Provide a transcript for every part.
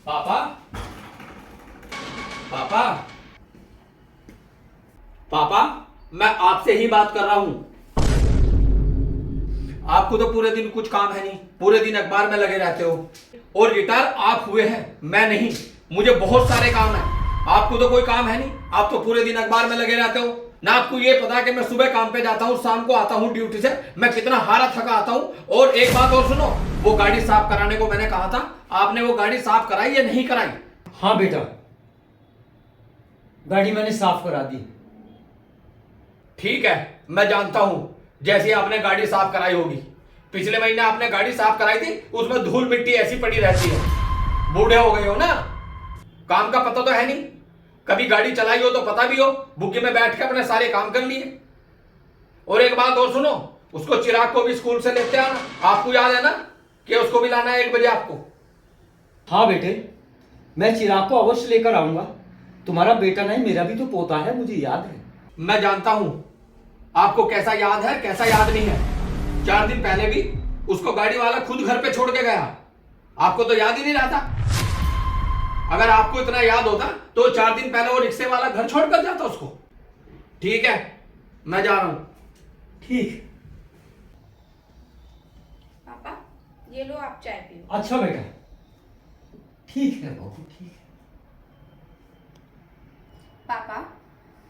पापा, पापा, पापा, मैं आपसे ही बात कर रहा हूं। आपको तो पूरे दिन कुछ काम है नहीं, पूरे दिन अखबार में लगे रहते हो। और रिटायर आप हुए हैं, मैं नहीं। मुझे बहुत सारे काम है, आपको तो कोई काम है नहीं। आप तो पूरे दिन अखबार में लगे रहते हो। ना आपको ये पता कि मैं सुबह काम पे जाता हूँ, शाम को आता हूँ ड्यूटी से, मैं कितना हारा थका आता हूँ। और एक बात और सुनो, वो गाड़ी साफ कराने को मैंने कहा था, आपने वो गाड़ी साफ कराई या नहीं कराई? हाँ बेटा, गाड़ी मैंने साफ करा दी। ठीक है, मैं जानता हूं जैसे आपने गाड़ी साफ कराई होगी। पिछले महीने आपने गाड़ी साफ कराई थी, उसमें धूल मिट्टी ऐसी पड़ी रहती है। बूढ़े हो गए हो ना, काम का पता तो है नहीं। कभी गाड़ी चलाई हो तो पता भी हो, बुग्गी में बैठ के अपने सारे काम कर लिए। और एक बात और सुनो, उसको चिराग को भी स्कूल से लेते आना। आपको याद है ना कि उसको भी लाना है 1 बजे आपको। हाँ बेटे, मैं चिराग को अवश्य लेकर आऊंगा। तुम्हारा बेटा नहीं, मेरा भी तो पोता है, मुझे याद है। मैं जानता हूं आपको कैसा याद है कैसा याद नहीं है। 4 दिन पहले भी उसको गाड़ी वाला खुद घर पे छोड़ के गया, आपको तो याद ही नहीं रहता। अगर आपको इतना याद होता तो 4 दिन पहले वो रिक्शे वाला घर छोड़ कर जाता उसको। ठीक है, मैं जा रहा हूं। ठीक। पापा, ये लो आप चाय पियो। अच्छा बेटा, ठीक है बहू, ठीक है। पापा,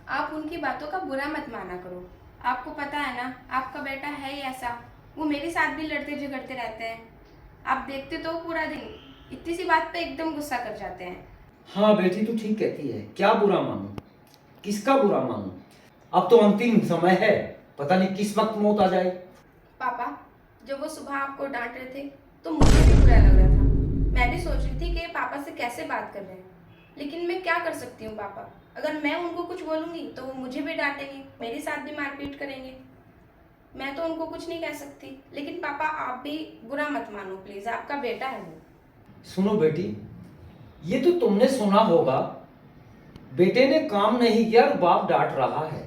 आप उनकी बातों का बुरा मत माना करो। आपको पता है ना, आपका बेटा है ही ऐसा। वो मेरे साथ भी लड़ते झगड़ते रहते हैं। आप देखते तो हो पूरा दिन, इतनी सी बात पे एकदम गुस्सा कर जाते हैं। हाँ बेटी, तू ठीक कहती है। क्या बुरा मानूं, किसका बुरा मानूं? अब तो अंतिम समय है, पता नहीं किस वक्त मौत आ जाए। पापा, जब वो सुबह आपको डांट रहे थे तो मुझे भी बुरा लग रहा था। मैं भी सोच रही थी कि पापा से कैसे बात कर रहे हैं, लेकिन मैं क्या कर सकती हूँ पापा। अगर मैं उनको कुछ बोलूंगी तो वो मुझे भी डांटेंगे, मेरे साथ भी मारपीट करेंगे। मैं तो उनको कुछ नहीं कह सकती। लेकिन पापा, आप भी बुरा मत मानो प्लीज, आपका बेटा है वो। सुनो बेटी, ये तो तुमने सुना होगा, बेटे ने काम नहीं किया और बाप डांट रहा है।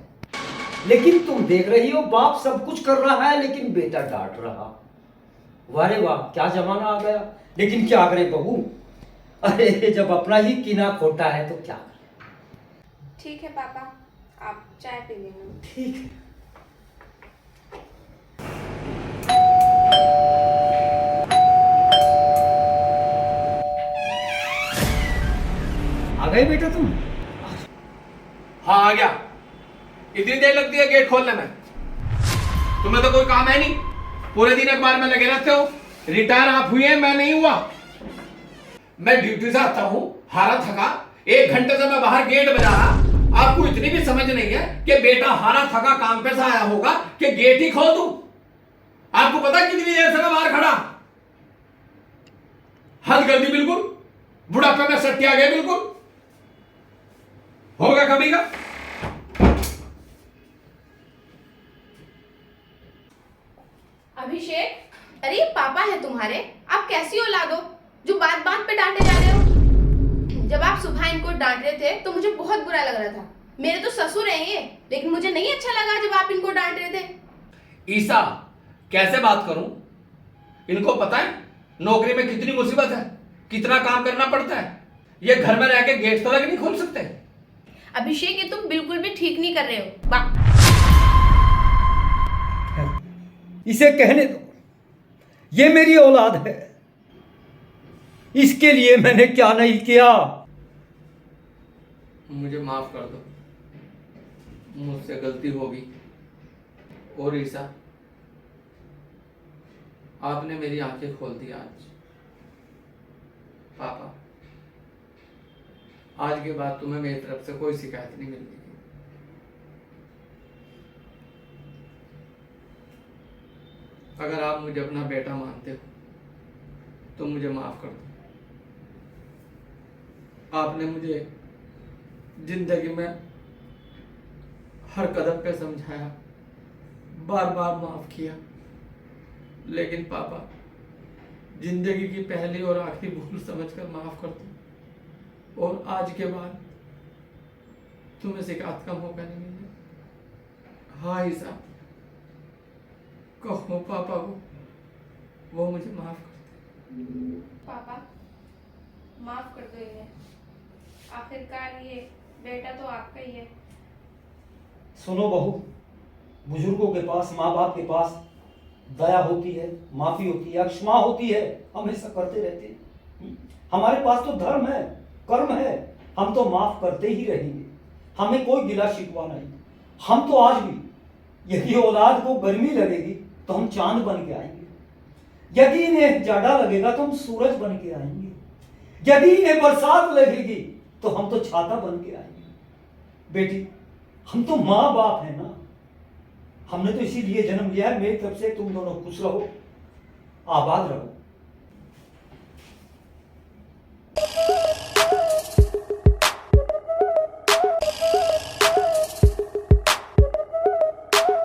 लेकिन तुम देख रही हो, बाप सब कुछ कर रहा है लेकिन बेटा डांट रहा। वाह रे वाह, क्या जमाना आ गया। लेकिन क्या करे बहू, अरे जब अपना ही कीना खोटा है तो क्या करे। ठीक है पापा, आप चाय पी लेना। ठीक है। आ गए बेटा तुम? हाँ, आ गया। इतनी देर लगती है गेट खोलने में? तुम्हें तो कोई काम है नहीं, पूरे दिन अखबार में लगे रहते हो। रिटायर आप हुए हैं, मैं नहीं हुआ। मैं ड्यूटी से आता हूं हारा थका, 1 घंटे से मैं बाहर गेट बजा रहा। आपको इतनी भी समझ नहीं है कि बेटा हारा थका काम पे से आया होगा कि गेट ही खोल दूं? आपको पता है कितनी देर से मैं बाहर खड़ा? हद कर दी बिल्कुल, बुढ़ापे में सट्टी आ गया बिल्कुल। होगा कभी का। अभिषेक, अरे ये पापा है तुम्हारे। आप कैसी औलाद हो जो बात बात पे डांटे जा रहे हो। जब आप सुबह इनको डांट रहे थे तो मुझे बहुत बुरा लग रहा था। मेरे तो ससुर हैं ये, लेकिन मुझे नहीं अच्छा लगा जब आप इनको डांट रहे थे। ईसा, कैसे बात करूं? इनको पता है नौकरी में कितनी मुसीबत है, कितना काम करना पड़ता है। ये घर में रह के गेट तक नहीं खोल सकते। अभिषेक, ये तुम बिल्कुल भी ठीक नहीं कर रहे हो। इसे कहने दो, ये मेरी औलाद है, इसके लिए मैंने क्या नहीं किया। मुझे माफ कर दो, मुझसे गलती होगी। और ईसा, आपने मेरी आंखें खोल दी आज। पापा, आज के बाद तुम्हें मेरी तरफ से कोई शिकायत नहीं मिलेगी। अगर आप मुझे अपना बेटा मानते हो तो मुझे माफ कर दो। आपने मुझे जिंदगी में हर कदम पे समझाया, बार बार माफ किया, लेकिन पापा, जिंदगी की पहली और आखिरी भूल समझकर माफ कर दो। और आज के बाद तुम्हें शिकायत का मौका नहीं मिलेगा। हाँ ईसा, कहो पापा को वो मुझे माफ कर दे। पापा, माफ कर दो इन्हें। आखिरकार ये बेटा तो आपका ही है। सुनो बहू, बुजुर्गों के पास, माँ बाप के पास दया होती है, माफी होती है, क्षमा होती है, हमेशा करते रहते हैं। हमारे पास तो धर्म है, कर्म है, हम तो माफ करते ही रहेंगे, हमें कोई गिला शिकवा नहीं। हम तो आज भी, यदि औलाद को गर्मी लगेगी तो हम चांद बन के आएंगे, यदि इन्हें जाड़ा लगेगा तो हम सूरज बन के आएंगे, यदि इन्हें बरसात लगेगी तो हम तो छाता बन के आएंगे। बेटी, हम तो माँ बाप है ना, हमने तो इसीलिए जन्म लिया है। मेरी तरफ से तुम दोनों खुश रहो, आबाद रहो।